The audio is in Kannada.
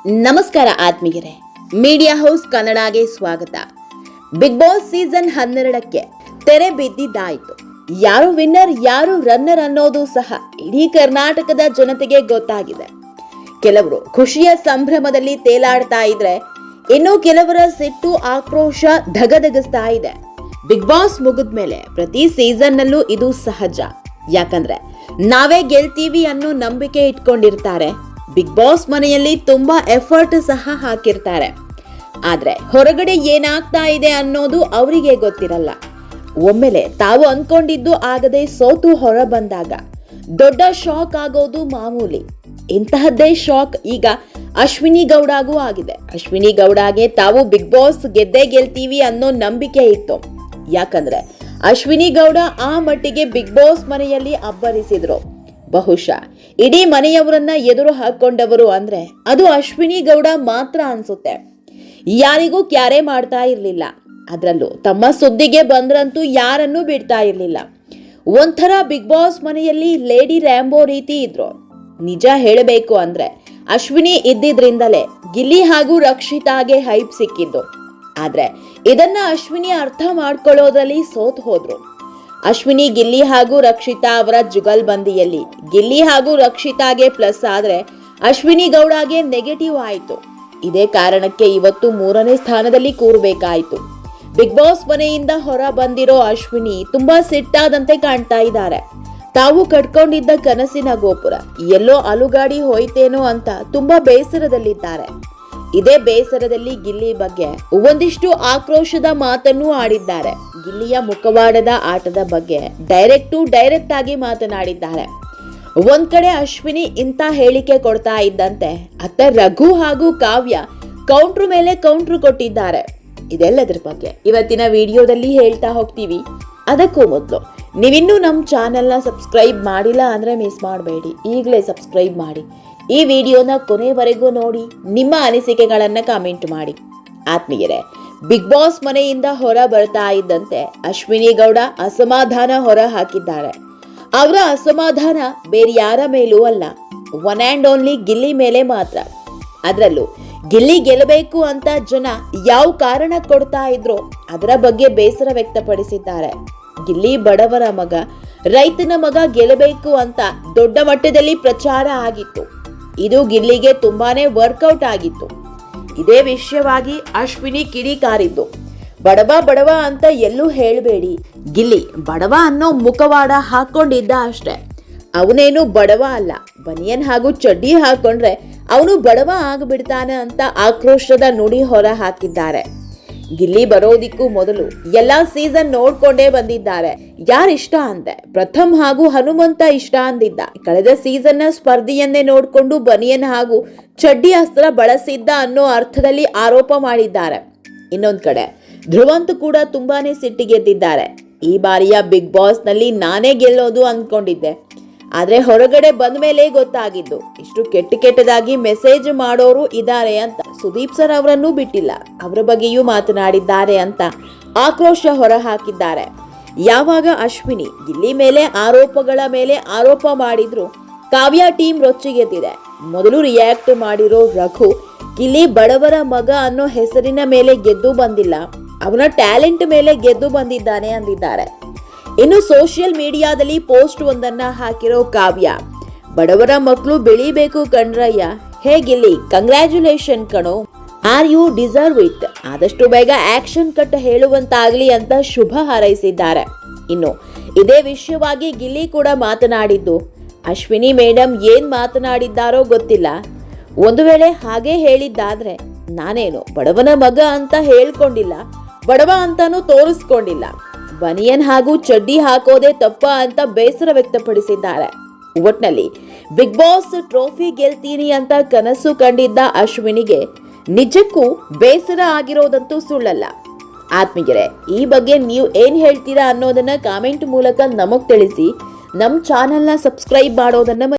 ನಮಸ್ಕಾರ ಆತ್ಮೀಯರೇ, ಮೀಡಿಯಾ ಹೌಸ್ ಕನ್ನಡಗೆ ಸ್ವಾಗತ. ಬಿಗ್ ಬಾಸ್ ಸೀಸನ್ 12ಕ್ಕೆ ತೆರೆ ಬಿದ್ದಿದ್ದಾಯಿತು. ಯಾರು ವಿನ್ನರ್ ಯಾರು ರನ್ನರ್ ಅನ್ನೋದು ಸಹ ಇಡೀ ಕರ್ನಾಟಕದ ಜನತೆಗೆ ಗೊತ್ತಾಗಿದೆ. ಕೆಲವರು ಖುಷಿಯ ಸಂಭ್ರಮದಲ್ಲಿ ತೇಲಾಡ್ತಾ ಇದ್ರೆ, ಇನ್ನು ಕೆಲವರ ಸಿಟ್ಟು ಆಕ್ರೋಶ ಧಗಧಗಿಸ್ತಾ ಇದೆ. ಬಿಗ್ ಬಾಸ್ ಮುಗಿದ್ಮೇಲೆ ಪ್ರತಿ ಸೀಸನ್ನಲ್ಲೂ ಇದು ಸಹಜ. ಯಾಕಂದ್ರೆ ನಾವೇ ಗೆಲ್ತೀವಿ ಅನ್ನೋ ನಂಬಿಕೆ ಇಟ್ಕೊಂಡಿರ್ತಾರೆ. ಬಿಗ್ ಬಾಸ್ ಮನೆಯಲ್ಲಿ ತುಂಬಾ ಎಫರ್ಟ್ ಸಹ ಹಾಕಿರ್ತಾರೆ. ಆದ್ರೆ ಹೊರಗಡೆ ಏನಾಗ್ತಾ ಇದೆ ಅನ್ನೋದು ಅವರಿಗೆ ಗೊತ್ತಿರಲ್ಲ. ಒಮ್ಮೆಲೆ ತಾವು ಅನ್ಕೊಂಡಿದ್ದು ಆಗದೆ ಸೋತು ಹೊರ ಬಂದಾಗ ದೊಡ್ಡ ಶಾಕ್ ಆಗೋದು ಮಾಮೂಲಿ. ಇಂತಹದ್ದೇ ಶಾಕ್ ಈಗ ಅಶ್ವಿನಿ ಗೌಡಗೂ ಆಗಿದೆ. ಅಶ್ವಿನಿ ಗೌಡಗೆ ತಾವು ಬಿಗ್ ಬಾಸ್ ಗೆದ್ದೇ ಗೆಲ್ತೀವಿ ಅನ್ನೋ ನಂಬಿಕೆ ಇತ್ತು. ಯಾಕಂದ್ರೆ ಅಶ್ವಿನಿ ಗೌಡ ಆ ಮಟ್ಟಿಗೆ ಬಿಗ್ ಬಾಸ್ ಮನೆಯಲ್ಲಿ ಅಬ್ಬರಿಸಿದ್ರು. ಬಹುಶಃ ಇಡೀ ಮನೆಯವರನ್ನ ಎದುರು ಹಾಕೊಂಡವರು ಅಂದ್ರೆ ಅದು ಅಶ್ವಿನಿ ಗೌಡ ಮಾತ್ರ ಅನ್ಸುತ್ತೆ. ಯಾರಿಗೂ ಕ್ಯಾರೆ ಮಾಡ್ತಾ ಇರ್ಲಿಲ್ಲ. ಅದ್ರಲ್ಲೂ ತಮ್ಮ ಸುದ್ದಿಗೆ ಬಂದ್ರಂತೂ ಯಾರನ್ನೂ ಬಿಡ್ತಾ ಇರ್ಲಿಲ್ಲ. ಒಂಥರ ಬಿಗ್ ಬಾಸ್ ಮನೆಯಲ್ಲಿ ಲೇಡಿ ರ್ಯಾಂಬೋ ರೀತಿ ಇದ್ರು. ನಿಜ ಹೇಳಬೇಕು ಅಂದ್ರೆ ಅಶ್ವಿನಿ ಇದ್ದಿದ್ರಿಂದಲೇ ಗಿಲ್ಲಿ ಹಾಗೂ ರಕ್ಷಿತಾಗೆ ಹೈಪ್ ಸಿಕ್ಕಿದ್ದು. ಆದ್ರೆ ಇದನ್ನ ಅಶ್ವಿನಿ ಅರ್ಥ ಮಾಡ್ಕೊಳ್ಳೋದ್ರಲ್ಲಿ ಸೋತ್ ಹೋದ್ರು. ಅಶ್ವಿನಿ ಗಿಲ್ಲಿ ಹಾಗೂ ರಕ್ಷಿತಾ ಅವರ ಜುಗಲ್ಬಂದಿಯಲ್ಲಿ ಗಿಲ್ಲಿ ಹಾಗೂ ರಕ್ಷಿತಾಗೆ ಪ್ಲಸ್ ಆದ್ರೆ ಅಶ್ವಿನಿ ಗೌಡಗೆ ನೆಗೆಟಿವ್ ಆಯಿತು. ಇದೇ ಕಾರಣಕ್ಕೆ ಇವತ್ತು 3ನೇ ಸ್ಥಾನದಲ್ಲಿ ಕೂರಬೇಕಾಯಿತು. ಬಿಗ್ ಬಾಸ್ ಮನೆಯಿಂದ ಹೊರ ಬಂದಿರೋ ಅಶ್ವಿನಿ ತುಂಬಾ ಸಿಟ್ಟಾದಂತೆ ಕಾಣ್ತಾ ಇದ್ದಾರೆ. ತಾವು ಕಟ್ಕೊಂಡಿದ್ದ ಕನಸಿನ ಗೋಪುರ ಎಲ್ಲೋ ಅಲುಗಾಡಿ ಹೋಯ್ತೇನೋ ಅಂತ ತುಂಬಾ ಬೇಸರದಲ್ಲಿದ್ದಾರೆ. ಇದೇ ಬೇಸರದಲ್ಲಿ ಗಿಲ್ಲಿ ಬಗ್ಗೆ ಒಂದಿಷ್ಟು ಆಕ್ರೋಶದ ಮಾತನ್ನು ಆಡಿದ್ದಾರೆ. ಗಿಲ್ಲಿಯ ಮುಖವಾಡದ ಆಟದ ಬಗ್ಗೆ ಡೈರೆಕ್ಟ್ ಆಗಿ ಮಾತನಾಡಿದ್ದಾರೆ. ಒಂದ್ ಕಡೆ ಅಶ್ವಿನಿ ಇಂಥ ಹೇಳಿಕೆ ಕೊಡ್ತಾ ಇದ್ದಂತೆ ಅತ್ತ ರಘು ಹಾಗೂ ಕಾವ್ಯ ಕೌಂಟ್ರ್ ಮೇಲೆ ಕೌಂಟ್ರ್ ಕೊಟ್ಟಿದ್ದಾರೆ. ಇದೆಲ್ಲದ್ರ ಬಗ್ಗೆ ಇವತ್ತಿನ ವಿಡಿಯೋದಲ್ಲಿ ಹೇಳ್ತಾ ಹೋಗ್ತೀವಿ. ಅದಕ್ಕೂ ಮೊದಲು ನೀವಿನ್ನೂ ನಮ್ಮ ಚಾನೆಲ್ನ ಸಬ್ಸ್ಕ್ರೈಬ್ ಮಾಡಿಲ್ಲ ಅಂದ್ರೆ ಮಿಸ್ ಮಾಡಬೇಡಿ, ಈಗಲೇ ಸಬ್ಸ್ಕ್ರೈಬ್ ಮಾಡಿ. ಈ ವಿಡಿಯೋನ ಕೊನೆವರೆಗೂ ನೋಡಿ, ನಿಮ್ಮ ಅನಿಸಿಕೆಗಳನ್ನ ಕಾಮೆಂಟ್ ಮಾಡಿ. ಆತ್ಮೀಯರೇ, ಬಿಗ್ ಬಾಸ್ ಮನೆಯಿಂದ ಹೊರ ಬರ್ತಾ ಇದ್ದಂತೆ ಅಶ್ವಿನಿ ಗೌಡ ಅಸಮಾಧಾನ ಹೊರ ಹಾಕಿದ್ದಾರೆ. ಅವರ ಅಸಮಾಧಾನ ಬೇರೆ ಯಾರ ಮೇಲೂ ಅಲ್ಲ, ಒನ್ ಆ್ಯಂಡ್ ಓನ್ಲಿ ಗಿಲ್ಲಿ ಮೇಲೆ ಮಾತ್ರ. ಅದರಲ್ಲೂ ಗಿಲ್ಲಿ ಗೆಲ್ಲಬೇಕು ಅಂತ ಜನ ಯಾವ ಕಾರಣ ಕೊಡ್ತಾ ಇದ್ರೋ ಅದರ ಬಗ್ಗೆ ಬೇಸರ ವ್ಯಕ್ತಪಡಿಸಿದ್ದಾರೆ. ಗಿಲ್ಲಿ ಬಡವರ ಮಗ, ರೈತನ ಮಗ ಗೆಲ್ಲಬೇಕು ಅಂತ ದೊಡ್ಡ ಮಟ್ಟದಲ್ಲಿ ಪ್ರಚಾರ ಆಗಿತ್ತು. ಇದು ಗಿಲ್ಲಿಗೆ ತುಂಬಾನೇ ವರ್ಕೌಟ್ ಆಗಿತ್ತು. ಇದೇ ವಿಷಯವಾಗಿ ಅಶ್ವಿನಿ ಕಿಡಿಕಾರಿದ್ದು, ಬಡವ ಅಂತ ಎಲ್ಲೂ ಹೇಳಬೇಡಿ, ಗಿಲ್ಲಿ ಬಡವ ಅನ್ನೋ ಮುಖವಾಡ ಹಾಕೊಂಡಿದ್ದ ಅಷ್ಟೇ, ಅವನೇನು ಬಡವ ಅಲ್ಲ, ಬನಿಯನ್ ಹಾಗೂ ಚಡ್ಡಿ ಹಾಕೊಂಡ್ರೆ ಅವನು ಬಡವ ಆಗಿಬಿಡ್ತಾನೆ ಅಂತ ಆಕ್ರೋಶದ ನುಡಿ ಹೊರ ಹಾಕಿದ್ದಾರೆ. ಗಿಲ್ಲಿ ಬರೋದಿಕ್ಕೂ ಮೊದಲು ಎಲ್ಲಾ ಸೀಸನ್ ನೋಡ್ಕೊಂಡೇ ಬಂದಿದ್ದಾರೆ. ಯಾರಿಷ್ಟ ಅಂತೆ ಪ್ರಥಮ್ ಹಾಗೂ ಹನುಮಂತ ಇಷ್ಟ ಅಂದಿದ್ದ. ಕಳೆದ ಸೀಸನ್ ನ ಸ್ಪರ್ಧೆಯನ್ನೇ ನೋಡ್ಕೊಂಡು ಬನಿಯನ್ ಹಾಗೂ ಚಡ್ಡಿ ಅಸ್ತ್ರ ಬಳಸಿದ್ದ ಅನ್ನೋ ಅರ್ಥದಲ್ಲಿ ಆರೋಪ ಮಾಡಿದ್ದಾರೆ. ಇನ್ನೊಂದ್ ಕಡೆ ಧ್ರುವಂತ್ ಕೂಡ ತುಂಬಾನೇ ಸಿಟ್ಟಿಗೆದ್ದಿದ್ದಾರೆ. ಈ ಬಾರಿಯ ಬಿಗ್ ಬಾಸ್ ನಲ್ಲಿ ನಾನೇ ಗೆಲ್ಲೋದು ಅಂದ್ಕೊಂಡಿದ್ದೆ, ಆದ್ರೆ ಹೊರಗಡೆ ಬಂದ ಮೇಲೆ ಗೊತ್ತಾಗಿದ್ದು ಇಷ್ಟು ಕೆಟ್ಟದಾಗಿ ಮೆಸೇಜ್ ಮಾಡೋರು ಇದ್ದಾರೆ ಅಂತ. ಸುದೀಪ್ ಸರ್ ಅವರನ್ನು ಬಿಟ್ಟಿಲ್ಲ, ಅವರ ಬಗ್ಗೆಯೂ ಮಾತನಾಡಿದ್ದಾರೆ ಅಂತ ಆಕ್ರೋಶ ಹೊರ ಹಾಕಿದ್ದಾರೆ. ಯಾವಾಗ ಅಶ್ವಿನಿ ಗಿಲ್ಲಿ ಮೇಲೆ ಆರೋಪಗಳ ಮೇಲೆ ಆರೋಪ ಮಾಡಿದ್ರು ಕಾವ್ಯ ಟೀಮ್ ರೊಚ್ಚಿಗೆದ್ದಿದೆ. ಮೊದಲು ರಿಯಾಕ್ಟ್ ಮಾಡಿರೋ ರಘು, ಗಿಲ್ಲಿ ಬಡವರ ಮಗ ಅನ್ನೋ ಹೆಸರಿನ ಮೇಲೆ ಗೆದ್ದು ಬಂದಿಲ್ಲ, ಅವನ ಟ್ಯಾಲೆಂಟ್ ಮೇಲೆ ಗೆದ್ದು ಬಂದಿದ್ದಾನೆ ಅಂದಿದ್ದಾರೆ. ಇನ್ನು ಸೋಷಿಯಲ್ ಮೀಡಿಯಾದಲ್ಲಿ ಪೋಸ್ಟ್ ಒಂದನ್ನ ಹಾಕಿರೋ ಕಾವ್ಯ, ಬಡವರ ಮಕ್ಕಳು ಬೆಳಿಬೇಕು ಕಣ್ರಯ್ಯ, ಹೇಗಿಲ್ಲಿ ಕಂಗ್ರ್ಯಾಚುಲೇಷನ್ ಕಣೋ, ಆರ್ ಯು ಡಿಸರ್ವ್ ಇಟ್, ಆದಷ್ಟು ಬೇಗ ಆಕ್ಷನ್ ಕಟ್ ಹೇಳುವಂತಾಗ್ಲಿ ಅಂತ ಶುಭ ಹಾರೈಸಿದ್ದಾರೆ. ಇನ್ನು ಇದೇ ವಿಷಯವಾಗಿ ಗಿಲ್ಲಿ ಕೂಡ ಮಾತನಾಡಿದ್ದು, ಅಶ್ವಿನಿ ಮೇಡಮ್ ಏನ್ ಮಾತನಾಡಿದ್ದಾರೋ ಗೊತ್ತಿಲ್ಲ, ಒಂದು ವೇಳೆ ಹಾಗೆ ಹೇಳಿದ್ದಾದ್ರೆ ನಾನೇನು ಬಡವನ ಮಗ ಅಂತ ಹೇಳ್ಕೊಂಡಿಲ್ಲ, ಬಡವ ಅಂತಾನು ತೋರಿಸ್ಕೊಂಡಿಲ್ಲ, ಬನಿಯನ್ ಹಾಗೂ ಚಡ್ಡಿ ಹಾಕೋದೇ ತಪ್ಪ ಅಂತ ಬೇಸರ ವ್ಯಕ್ತಪಡಿಸಿದ್ದಾರೆ. ಒಟ್ನಲ್ಲಿ ಬಿಗ್ ಬಾಸ್ ಟ್ರೋಫಿ ಗೆಲ್ತೀನಿ ಅಂತ ಕನಸು ಕಂಡಿದ್ದ ಅಶ್ವಿನಿಗೆ ನಿಜಕ್ಕೂ ಬೇಸರ ಆಗಿರೋದಂತೂ ಸುಳ್ಳಲ್ಲ. ಆತ್ಮೀಯರೇ, ಈ ಬಗ್ಗೆ ನೀವು ಏನ್ ಹೇಳ್ತೀರಾ ಅನ್ನೋದನ್ನ ಕಾಮೆಂಟ್ ಮೂಲಕ ನಮಗ್ ತಿಳಿಸಿ. ನಮ್ಮ ಚಾನೆಲ್ನ ಸಬ್ಸ್ಕ್ರೈಬ್ ಮಾಡೋದನ್ನ